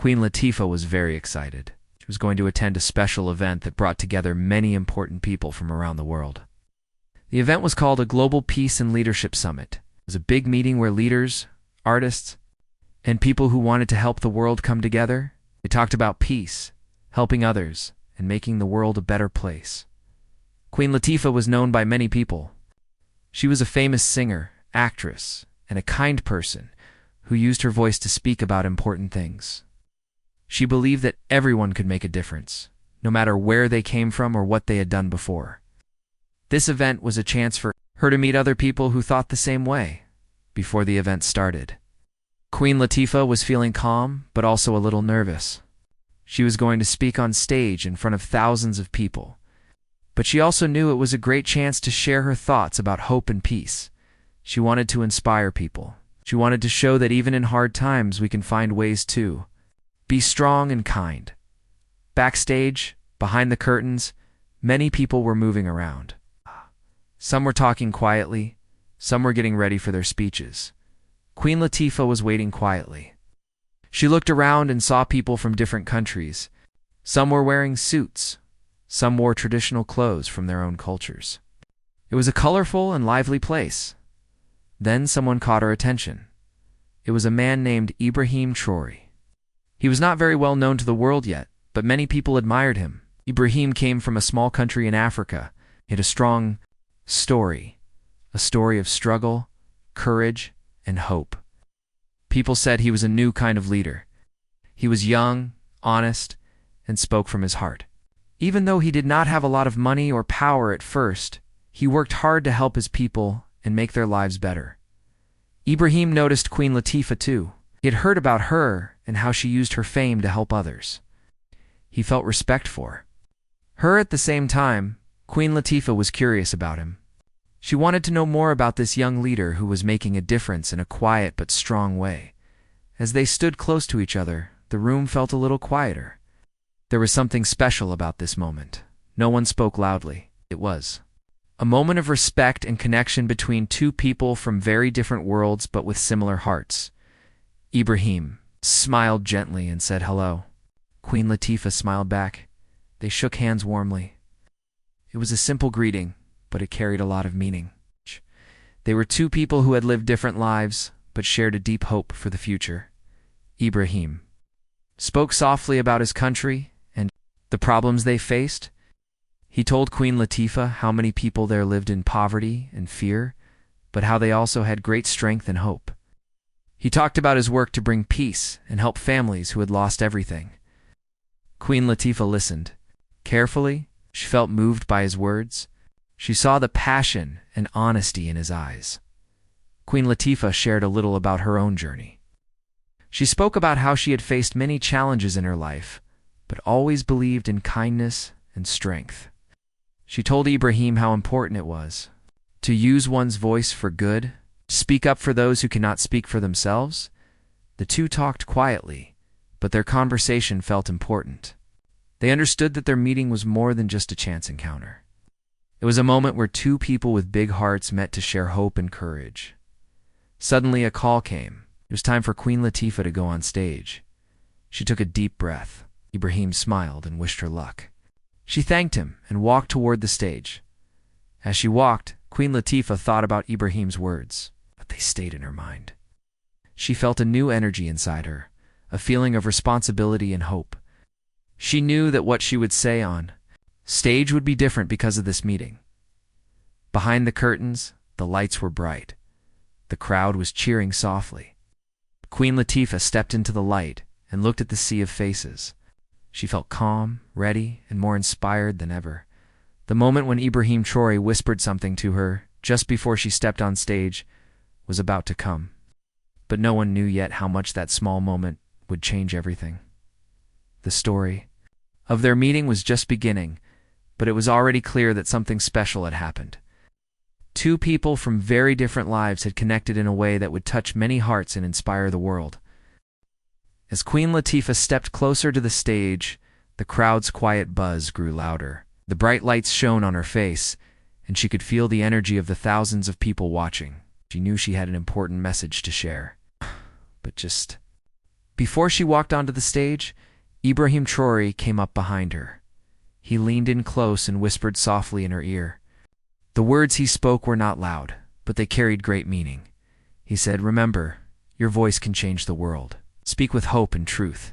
Queen Latifah was very excited. She was going to attend a special event that brought together many important people from around the world. The event was called a Global Peace and Leadership Summit. It was a big meeting where leaders, artists, and people who wanted to help the world come together. They talked about peace, helping others, and making the world a better place. Queen Latifah was known by many people. She was a famous singer, actress, and a kind person who used her voice to speak about important things. She believed that everyone could make a difference, no matter where they came from or what they had done before. This event was a chance for her to meet other people who thought the same way. Before the event started, Queen Latifah was feeling calm, but also a little nervous. She was going to speak on stage in front of thousands of people, but she also knew it was a great chance to share her thoughts about hope and peace. She wanted to inspire people. She wanted to show that even in hard times we can find ways to be strong and kind. Backstage, behind the curtains, many people were moving around. Some were talking quietly, some were getting ready for their speeches. Queen Latifah was waiting quietly. She looked around and saw people from different countries. Some were wearing suits. Some wore traditional clothes from their own cultures. It was a colorful and lively place. Then someone caught her attention. It was a man named Ibrahim Traoré. He was not very well known to the world yet, but many people admired him. Ibrahim came from a small country in Africa. He had a strong story, a story of struggle, courage, and hope. People said he was a new kind of leader. He was young, honest, and spoke from his heart. Even though he did not have a lot of money or power at first, he worked hard to help his people and make their lives better. Ibrahim noticed Queen Latifah too. He had heard about her and how she used her fame to help others. He felt respect for her. At the same time, Queen Latifah was curious about him. She wanted to know more about this young leader who was making a difference in a quiet but strong way. As they stood close to each other, the room felt a little quieter. There was something special about this moment. No one spoke loudly. It was a moment of respect and connection between two people from very different worlds but with similar hearts. Ibrahim smiled gently and said hello. Queen Latifah smiled back. They shook hands warmly. It was a simple greeting, but it carried a lot of meaning. They were two people who had lived different lives, but shared a deep hope for the future. Ibrahim spoke softly about his country and the problems they faced. He told Queen Latifah how many people there lived in poverty and fear, but how they also had great strength and hope. He talked about his work to bring peace and help families who had lost everything. Queen Latifah listened carefully. She felt moved by his words. She saw the passion and honesty in his eyes. Queen Latifah shared a little about her own journey. She spoke about how she had faced many challenges in her life, but always believed in kindness and strength. She told Ibrahim how important it was to use one's voice for good, speak up for those who cannot speak for themselves. The two talked quietly, but their conversation felt important. They understood that their meeting was more than just a chance encounter. It was a moment where two people with big hearts met to share hope and courage. Suddenly a call came. It was time for Queen Latifah to go on stage. She took a deep breath. Ibrahim smiled and wished her luck. She thanked him and walked toward the stage. As she walked, Queen Latifah thought about Ibrahim's words, but they stayed in her mind. She felt a new energy inside her, a feeling of responsibility and hope. She knew that what she would say on stage would be different because of this meeting. Behind the curtains, the lights were bright. The crowd was cheering softly. Queen Latifah stepped into the light and looked at the sea of faces. She felt calm, ready, and more inspired than ever. The moment when Ibrahim Traoré whispered something to her just before she stepped on stage was about to come. But no one knew yet how much that small moment would change everything. The story of their meeting was just beginning, but it was already clear that something special had happened. Two people from very different lives had connected in a way that would touch many hearts and inspire the world. As Queen Latifah stepped closer to the stage, the crowd's quiet buzz grew louder. The bright lights shone on her face, and she could feel the energy of the thousands of people watching. She knew she had an important message to share. But just Before she walked onto the stage, Ibrahim Traoré came up behind her. He leaned in close and whispered softly in her ear. The words he spoke were not loud, but they carried great meaning. He said, "Remember, your voice can change the world. Speak with hope and truth.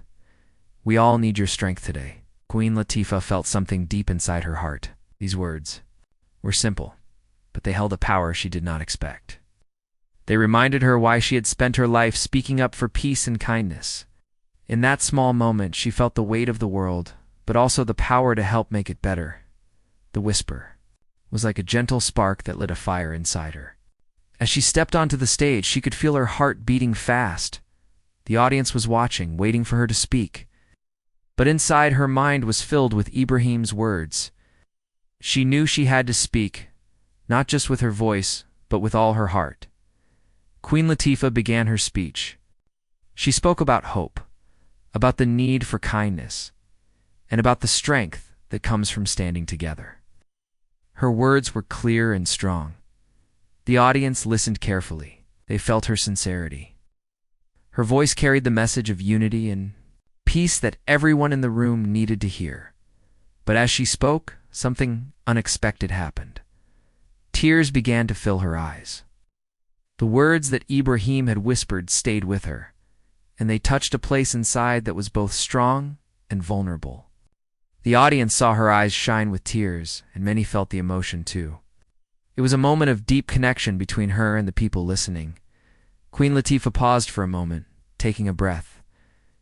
We all need your strength today." Queen Latifah felt something deep inside her heart. These words were simple, but they held a power she did not expect. They reminded her why she had spent her life speaking up for peace and kindness. In that small moment, she felt the weight of the world, but also the power to help make it better. The whisper was like a gentle spark that lit a fire inside her. As she stepped onto the stage, she could feel her heart beating fast. The audience was watching, waiting for her to speak. But inside, her mind was filled with Ibrahim's words. She knew she had to speak, not just with her voice, but with all her heart. Queen Latifah began her speech. She spoke about hope, about the need for kindness, and about the strength that comes from standing together. Her words were clear and strong. The audience listened carefully. They felt her sincerity. Her voice carried the message of unity and peace that everyone in the room needed to hear. But as she spoke, something unexpected happened. Tears began to fill her eyes. The words that Ibrahim had whispered stayed with her, and they touched a place inside that was both strong and vulnerable. The audience saw her eyes shine with tears, and many felt the emotion too. It was a moment of deep connection between her and the people listening. Queen Latifah paused for a moment, taking a breath.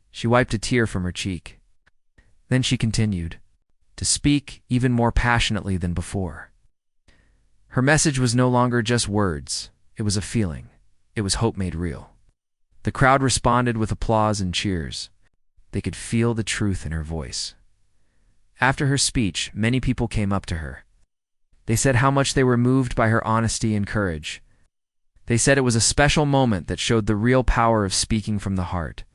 She wiped a tear from her cheek. Then she continued, to speak even more passionately than before. Her message was no longer just words. It was a feeling. It was hope made real. The crowd responded with applause and cheers. They could feel the truth in her voice. After her speech, many people came up to her. They said how much they were moved by her honesty and courage. They said it was a special moment that showed the real power of speaking from the heart.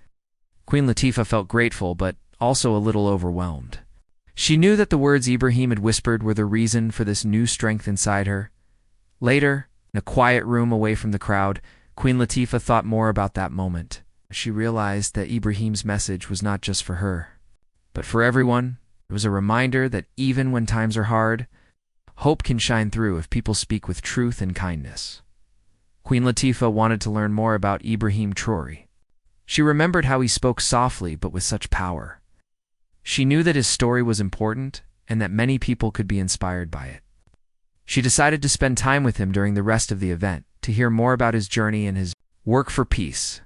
Queen Latifah felt grateful, but also a little overwhelmed. She knew that the words Ibrahim had whispered were the reason for this new strength inside her. Later, in a quiet room away from the crowd, Queen Latifah thought more about that moment. She realized that Ibrahim's message was not just for her, but for everyone. It was a reminder that even when times are hard, hope can shine through if people speak with truth and kindness. Queen Latifah wanted to learn more about Ibrahim Traoré. She remembered how he spoke softly but with such power. She knew that his story was important and that many people could be inspired by it. She decided to spend time with him during the rest of the event to hear more about his journey and his work for peace.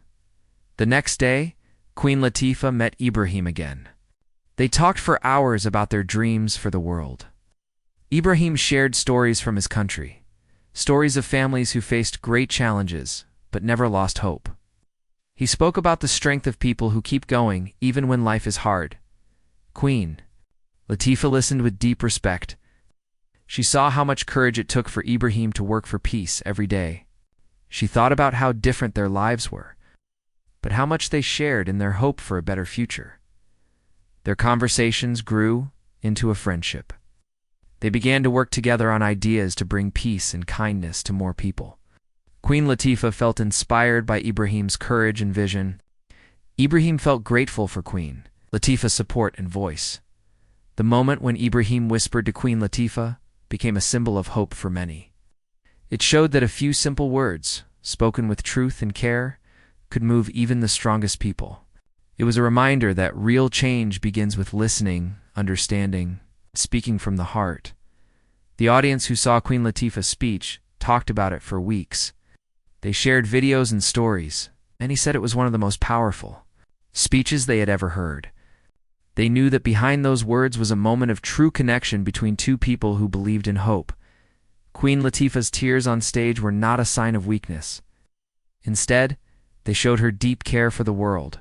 The next day, Queen Latifah met Ibrahim again. They talked for hours about their dreams for the world. Ibrahim shared stories from his country, stories of families who faced great challenges but never lost hope. He spoke about the strength of people who keep going even when life is hard. Queen Latifah listened with deep respect. She saw how much courage it took for Ibrahim to work for peace every day. She thought about how different their lives were, but how much they shared in their hope for a better future. Their conversations grew into a friendship. They began to work together on ideas to bring peace and kindness to more people. Queen Latifah felt inspired by Ibrahim's courage and vision. Ibrahim felt grateful for Queen Latifah's support and voice. The moment when Ibrahim whispered to Queen Latifah became a symbol of hope for many. It showed that a few simple words, spoken with truth and care, could move even the strongest people. It was a reminder that real change begins with listening, understanding, speaking from the heart. The audience who saw Queen Latifah's speech talked about it for weeks. They shared videos and stories, and he said it was one of the most powerful speeches they had ever heard. They knew that behind those words was a moment of true connection between two people who believed in hope. Queen Latifah's tears on stage were not a sign of weakness. Instead, they showed her deep care for the world.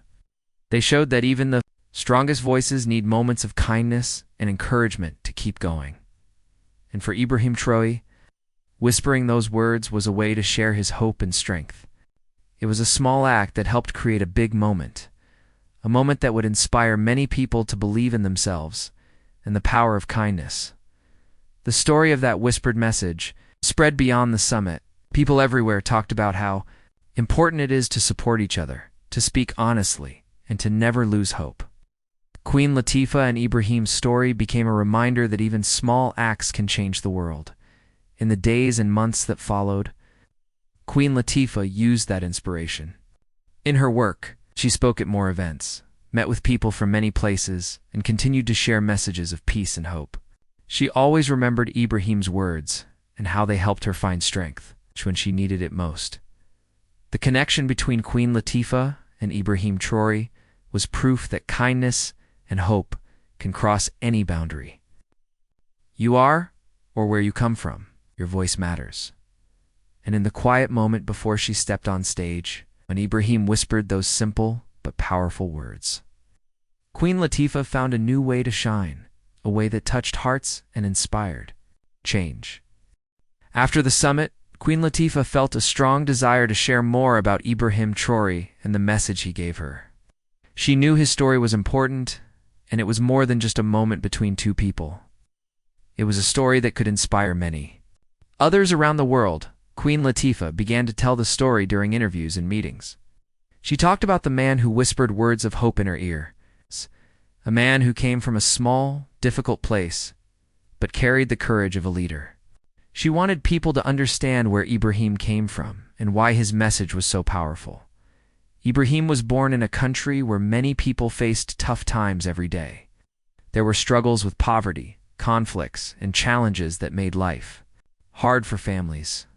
They showed that even the strongest voices need moments of kindness and encouragement to keep going. And for Ibrahim Traoré, whispering those words was a way to share his hope and strength. It was a small act that helped create a big moment, a moment that would inspire many people to believe in themselves and the power of kindness. The story of that whispered message spread beyond the summit. People everywhere talked about how important it is to support each other, to speak honestly, and to never lose hope. Queen Latifah and Ibrahim's story became a reminder that even small acts can change the world. In the days and months that followed, Queen Latifah used that inspiration. In her work, she spoke at more events, met with people from many places, and continued to share messages of peace and hope. She always remembered Ibrahim's words and how they helped her find strength when she needed it most. The connection between Queen Latifah and Ibrahim Traoré was proof that kindness and hope can cross any boundary. You are, or where you come from, your voice matters. And in the quiet moment before she stepped on stage, when Ibrahim whispered those simple but powerful words, Queen Latifah found a new way to shine, a way that touched hearts and inspired change. After the summit, Queen Latifah felt a strong desire to share more about Ibrahim Traoré and the message he gave her. She knew his story was important, and it was more than just a moment between two people. It was a story that could inspire many. Others around the world, Queen Latifah began to tell the story during interviews and meetings. She talked about the man who whispered words of hope in her ear, a man who came from a small, difficult place, but carried the courage of a leader. She wanted people to understand where Ibrahim came from and why his message was so powerful. Ibrahim was born in a country where many people faced tough times every day. There were struggles with poverty, conflicts, and challenges that made life hard for families.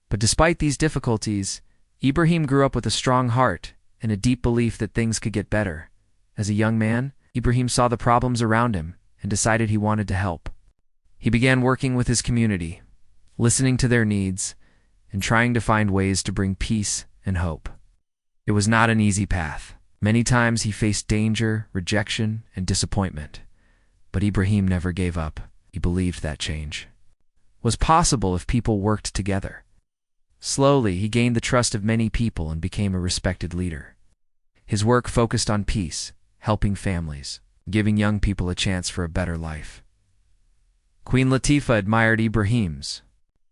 But despite these difficulties, Ibrahim grew up with a strong heart and a deep belief that things could get better. As a young man, Ibrahim saw the problems around him and decided he wanted to help. He began working with his community, listening to their needs, and trying to find ways to bring peace and hope. It was not an easy path. Many times he faced danger, rejection, and disappointment. But Ibrahim never gave up. He believed that change was possible if people worked together. Slowly, he gained the trust of many people and became a respected leader. His work focused on peace, helping families, giving young people a chance for a better life. Queen Latifah admired Ibrahim's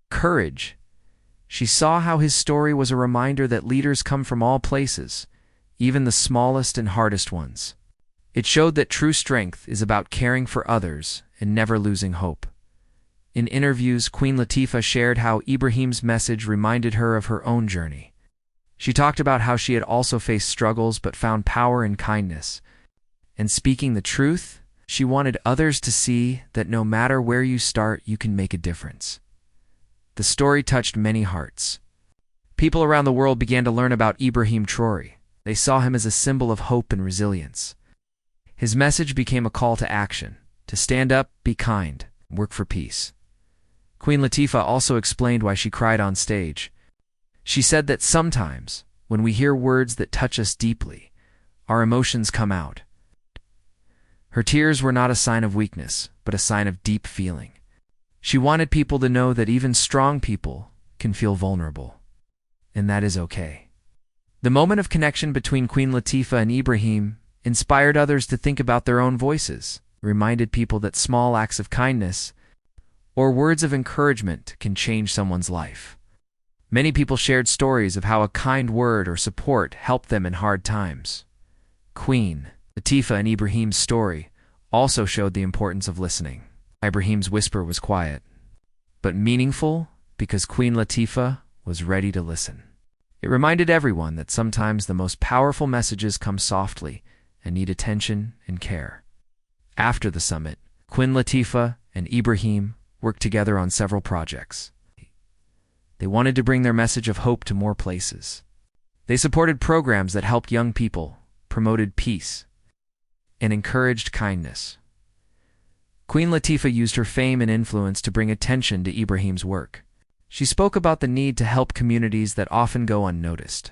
courage. She saw how his story was a reminder that leaders come from all places, even the smallest and hardest ones. It showed that true strength is about caring for others and never losing hope. In interviews, Queen Latifah shared how Ibrahim's message reminded her of her own journey. She talked about how she had also faced struggles but found power in kindness. And speaking the truth, she wanted others to see that no matter where you start, you can make a difference. The story touched many hearts. People around the world began to learn about Ibrahim Traoré. They saw him as a symbol of hope and resilience. His message became a call to action, to stand up, be kind, and work for peace. Queen Latifah also explained why she cried on stage. She said that sometimes, when we hear words that touch us deeply, our emotions come out. Her tears were not a sign of weakness, but a sign of deep feeling. She wanted people to know that even strong people can feel vulnerable, and that is okay. The moment of connection between Queen Latifah and Ibrahim inspired others to think about their own voices, reminded people that small acts of kindness or words of encouragement can change someone's life. Many people shared stories of how a kind word or support helped them in hard times. Queen Latifah and Ibrahim's story also showed the importance of listening. Ibrahim's whisper was quiet, but meaningful because Queen Latifah was ready to listen. It reminded everyone that sometimes the most powerful messages come softly and need attention and care. After the summit, Queen Latifah and Ibrahim worked together on several projects. They wanted to bring their message of hope to more places. They supported programs that helped young people, promoted peace, and encouraged kindness. Queen Latifah used her fame and influence to bring attention to Ibrahim's work. She spoke about the need to help communities that often go unnoticed.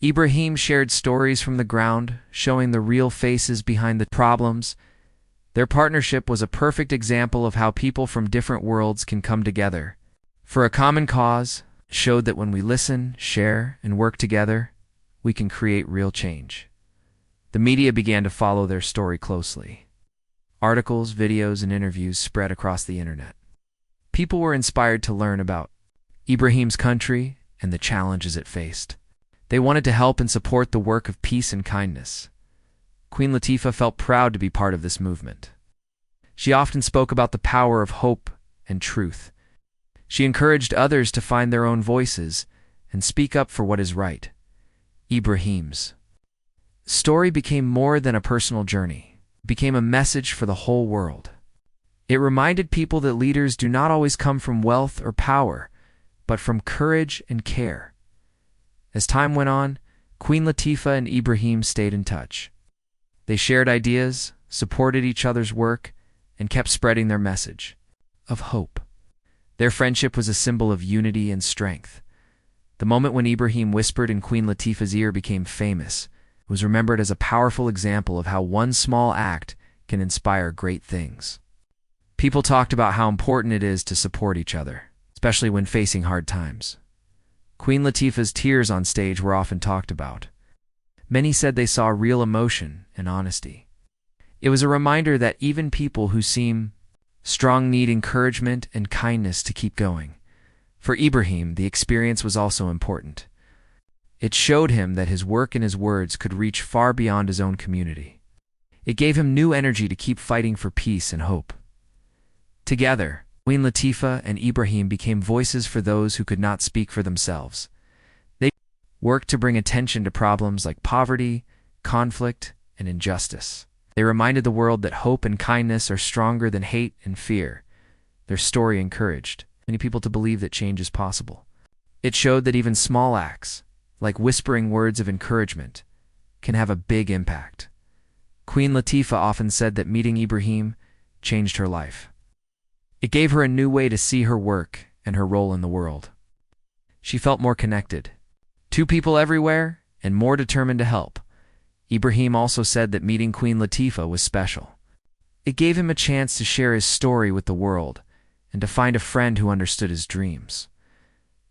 Ibrahim shared stories from the ground, showing the real faces behind the problems. Their partnership was a perfect example of how people from different worlds can come together for a common cause, showed that when we listen, share, and work together, we can create real change. The media began to follow their story closely. Articles, videos, and interviews spread across the internet. People were inspired to learn about Ibrahim's country and the challenges it faced. They wanted to help and support the work of peace and kindness. Queen Latifah felt proud to be part of this movement. She often spoke about the power of hope and truth. She encouraged others to find their own voices and speak up for what is right. Ibrahim's story became more than a personal journey. It became a message for the whole world. It reminded people that leaders do not always come from wealth or power, but from courage and care. As time went on, Queen Latifah and Ibrahim stayed in touch. They shared ideas, supported each other's work, and kept spreading their message of hope. Their friendship was a symbol of unity and strength. The moment when Ibrahim whispered in Queen Latifah's ear became famous. It was remembered as a powerful example of how one small act can inspire great things. People talked about how important it is to support each other, especially when facing hard times. Queen Latifah's tears on stage were often talked about. Many said they saw real emotion and honesty. It was a reminder that even people who seem strong need encouragement and kindness to keep going. For Ibrahim, the experience was also important. It showed him that his work and his words could reach far beyond his own community. It gave him new energy to keep fighting for peace and hope. Together, Queen Latifah and Ibrahim became voices for those who could not speak for themselves. They worked to bring attention to problems like poverty, conflict, and injustice. They reminded the world that hope and kindness are stronger than hate and fear. Their story encouraged many people to believe that change is possible. It showed that even small acts, like whispering words of encouragement, can have a big impact. Queen Latifah often said that meeting Ibrahim changed her life. It gave her a new way to see her work and her role in the world. She felt more connected to people everywhere and more determined to help. Ibrahim also said that meeting Queen Latifah was special. It gave him a chance to share his story with the world and to find a friend who understood his dreams.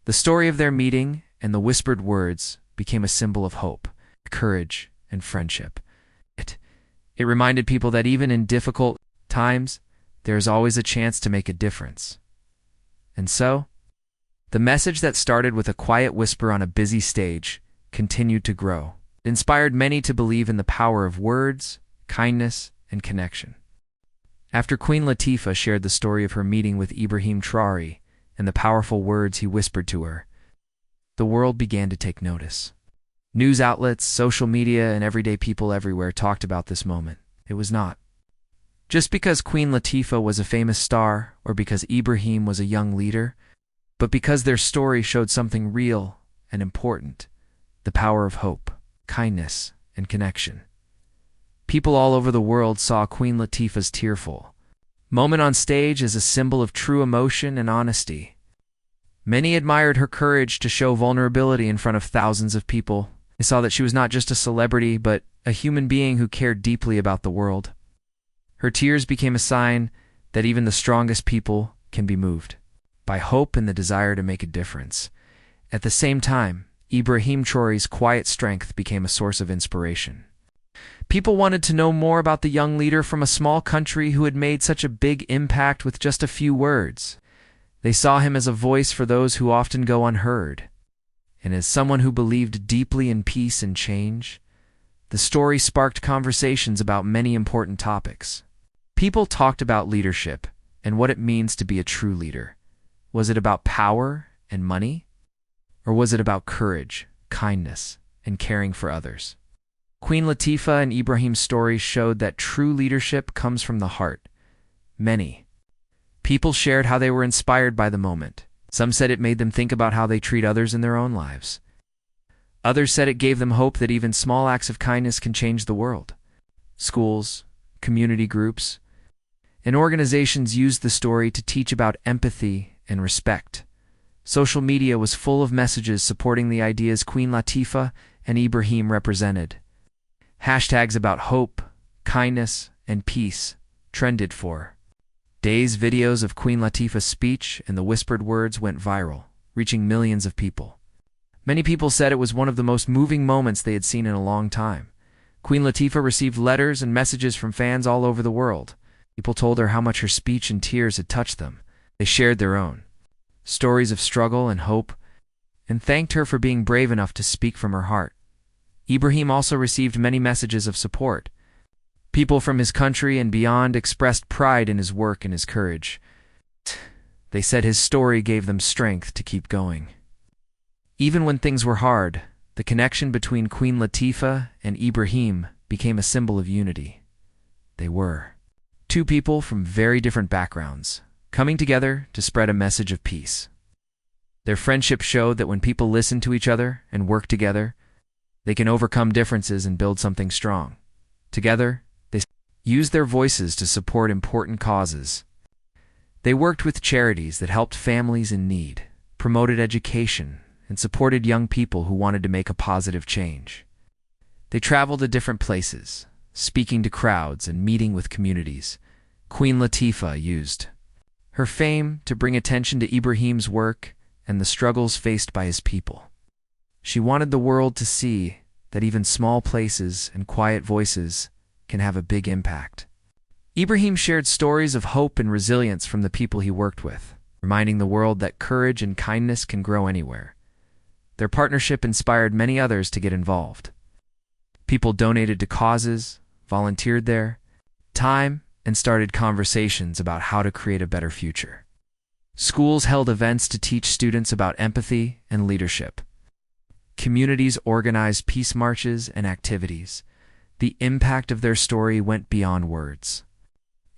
The story of their meeting and the whispered words became a symbol of hope, courage, and friendship. It reminded people that even in difficult times, there is always a chance to make a difference. And so, the message that started with a quiet whisper on a busy stage continued to grow. It inspired many to believe in the power of words, kindness, and connection. After Queen Latifah shared the story of her meeting with Ibrahim Traoré and the powerful words he whispered to her, the world began to take notice. News outlets, social media, and everyday people everywhere talked about this moment. It was not just because Queen Latifah was a famous star or because Ibrahim was a young leader, but because their story showed something real and important: the power of hope, kindness, and connection. People all over the world saw Queen Latifah's tearful moment on stage as a symbol of true emotion and honesty. Many admired her courage to show vulnerability in front of thousands of people. They saw that she was not just a celebrity, but a human being who cared deeply about the world. Her tears became a sign that even the strongest people can be moved by hope and the desire to make a difference. At the same time, Ibrahim Traoré's quiet strength became a source of inspiration. People wanted to know more about the young leader from a small country who had made such a big impact with just a few words. They saw him as a voice for those who often go unheard, and as someone who believed deeply in peace and change. The story sparked conversations about many important topics. People talked about leadership and what it means to be a true leader. Was it about power and money? Or was it about courage, kindness, and caring for others? Queen Latifah and Ibrahim's story showed that true leadership comes from the heart. Many people shared how they were inspired by the moment. Some said it made them think about how they treat others in their own lives. Others said it gave them hope that even small acts of kindness can change the world. Schools, community groups, and organizations used the story to teach about empathy and respect. Social media was full of messages supporting the ideas Queen Latifah and Ibrahim represented. Hashtags about hope, kindness, and peace trended for days. Videos of Queen Latifah's speech and the whispered words went viral, reaching millions of people. Many people said it was one of the most moving moments they had seen in a long time. Queen Latifah received letters and messages from fans all over the world. People told her how much her speech and tears had touched them. They shared their own stories of struggle and hope, and thanked her for being brave enough to speak from her heart. Ibrahim also received many messages of support. People from his country and beyond expressed pride in his work and his courage. They said his story gave them strength to keep going. Even when things were hard, the connection between Queen Latifah and Ibrahim became a symbol of unity. They were two people from very different backgrounds, coming together to spread a message of peace. Their friendship showed that when people listen to each other and work together, they can overcome differences and build something strong. Together, they used their voices to support important causes. They worked with charities that helped families in need, promoted education, and supported young people who wanted to make a positive change. They traveled to different places, speaking to crowds and meeting with communities. Queen Latifah used her fame to bring attention to Ibrahim's work and the struggles faced by his people. She wanted the world to see that even small places and quiet voices can have a big impact. Ibrahim shared stories of hope and resilience from the people he worked with, reminding the world that courage and kindness can grow anywhere. Their partnership inspired many others to get involved. People donated to causes, volunteered their time, and started conversations about how to create a better future. Schools held events to teach students about empathy and leadership. Communities organized peace marches and activities. The impact of their story went beyond words.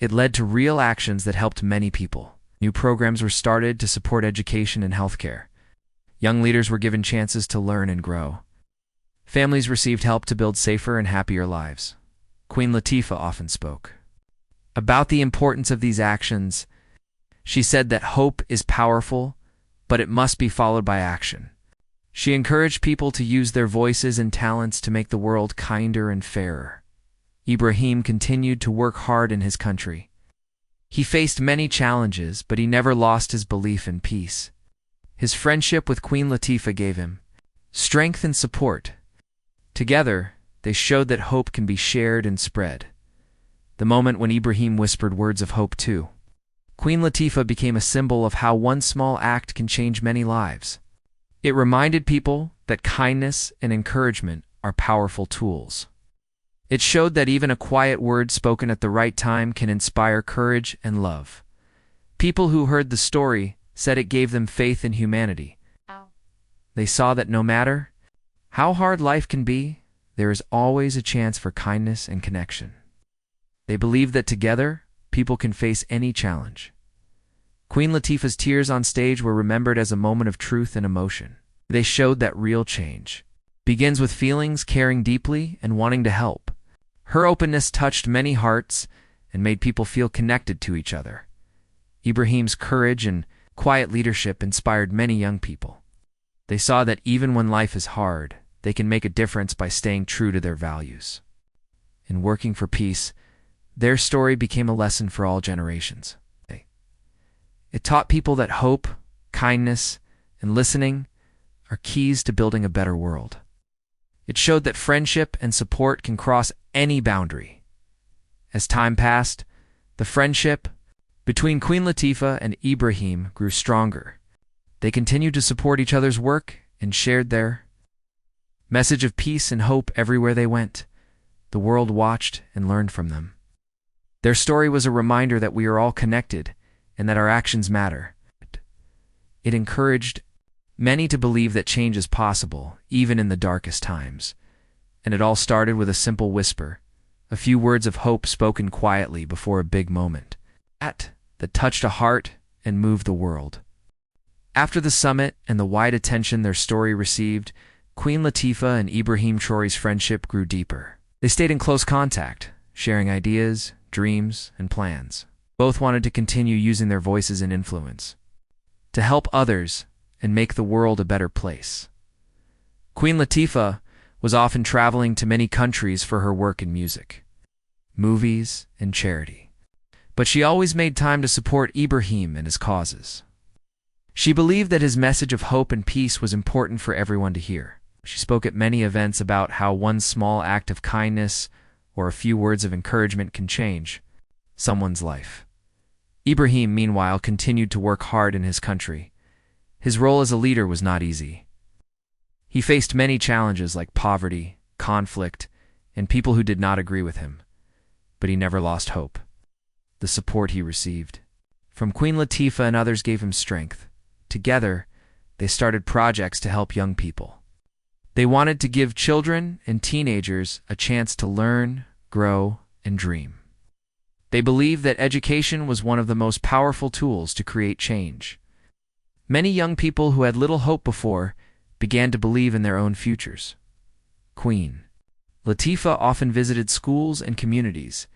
It led to real actions that helped many people. New programs were started to support education and healthcare. Young leaders were given chances to learn and grow. Families received help to build safer and happier lives. Queen Latifah often spoke about the importance of these actions. She said that hope is powerful, but it must be followed by action. She encouraged people to use their voices and talents to make the world kinder and fairer. Ibrahim continued to work hard in his country. He faced many challenges, but he never lost his belief in peace. His friendship with Queen Latifah gave him strength and support. Together, they showed that hope can be shared and spread. The moment when Ibrahim whispered words of hope too, Queen Latifah became a symbol of how one small act can change many lives. It reminded people that kindness and encouragement are powerful tools. It showed that even a quiet word spoken at the right time can inspire courage and love. People who heard the story said it gave them faith in humanity. They saw that no matter how hard life can be, there is always a chance for kindness and connection. They believed that together, people can face any challenge. Queen Latifah's tears on stage were remembered as a moment of truth and emotion. They showed that real change begins with feelings, caring deeply, and wanting to help. Her openness touched many hearts and made people feel connected to each other. Ibrahim's courage and quiet leadership inspired many young people. They saw that even when life is hard, they can make a difference by staying true to their values. In working for peace, their story became a lesson for all generations. It taught people that hope, kindness, and listening are keys to building a better world. It showed that friendship and support can cross any boundary. As time passed, the friendship between Queen Latifah and Ibrahim grew stronger. They continued to support each other's work and shared their message of peace and hope everywhere they went. The world watched and learned from them. Their story was a reminder that we are all connected and that our actions matter. It encouraged many to believe that change is possible, even in the darkest times. And it all started with a simple whisper, a few words of hope spoken quietly before a big moment that touched a heart and moved the world. After the summit and the wide attention their story received, Queen Latifah and Ibrahim Traoré's friendship grew deeper. They stayed in close contact, sharing ideas, dreams, and plans. Both wanted to continue using their voices and influence to help others and make the world a better place. Queen Latifah was often traveling to many countries for her work in music, movies, and charity. But she always made time to support Ibrahim and his causes. She believed that his message of hope and peace was important for everyone to hear. She spoke at many events about how one small act of kindness or a few words of encouragement can change someone's life. Ibrahim, meanwhile, continued to work hard in his country. His role as a leader was not easy. He faced many challenges like poverty, conflict, and people who did not agree with him. but he never lost hope. The support he received from Queen Latifah and others gave him strength. Together, they started projects to help young people. They wanted to give children and teenagers a chance to learn, grow, and dream. They believed that education was one of the most powerful tools to create change. Many young people who had little hope before began to believe in their own futures. Queen Latifah often visited schools and communities,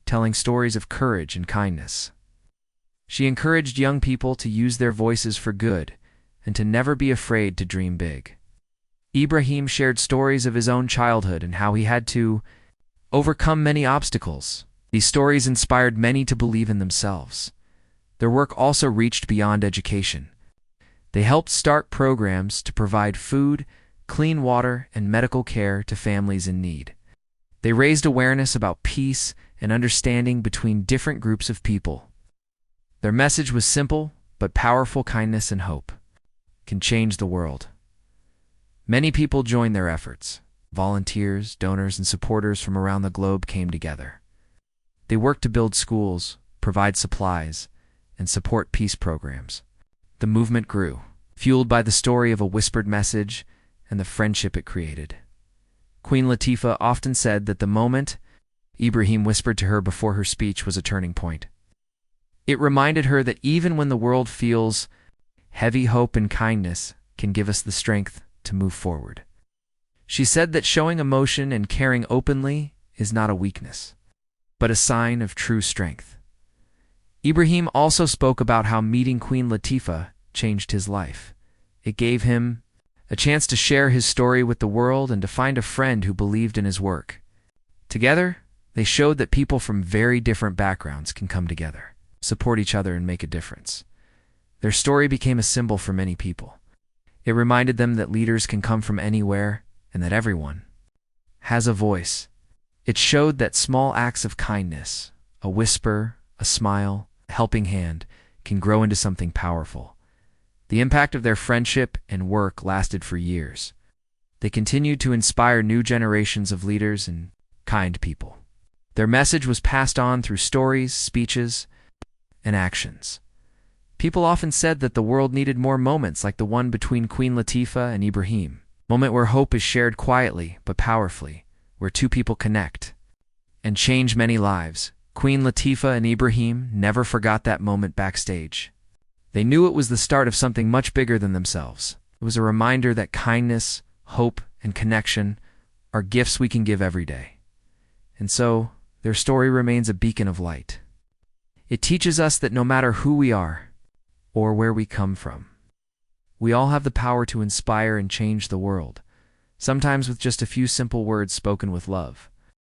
telling stories of courage and kindness. She encouraged young people to use their voices for good and to never be afraid to dream big. Ibrahim shared stories of his own childhood and how he had to overcome many obstacles. These stories inspired many to believe in themselves. Their work also reached beyond education. They helped start programs to provide food, clean water, and medical care to families in need. They raised awareness about peace and understanding between different groups of people. Their message was simple but powerful: kindness and hope can change the world. Many people joined their efforts. Volunteers, donors, and supporters from around the globe came together. They worked to build schools, provide supplies, and support peace programs. The movement grew, fueled by the story of a whispered message and the friendship it created. Queen Latifah often said that the moment Ibrahim whispered to her before her speech was a turning point. It reminded her that even when the world feels heavy, hope and kindness can give us the strength to move forward. She said that showing emotion and caring openly is not a weakness, but a sign of true strength. Ibrahim also spoke about how meeting Queen Latifah changed his life. It gave him a chance to share his story with the world and to find a friend who believed in his work. Together, they showed that people from very different backgrounds can come together, support each other, and make a difference. Their story became a symbol for many people. It reminded them that leaders can come from anywhere and that everyone has a voice. It showed that small acts of kindness, a whisper, a smile, a helping hand, can grow into something powerful. The impact of their friendship and work lasted for years. They continued to inspire new generations of leaders and kind people. Their message was passed on through stories, speeches, and actions. People often said that the world needed more moments like the one between Queen Latifah and Ibrahim. A moment where hope is shared quietly but powerfully, where two people connect and change many lives. Queen Latifah and Ibrahim never forgot that moment backstage. They knew it was the start of something much bigger than themselves. It was a reminder that kindness, hope, and connection are gifts we can give every day. And so, their story remains a beacon of light. It teaches us that no matter who we are or where we come from, we all have the power to inspire and change the world, sometimes with just a few simple words spoken with love.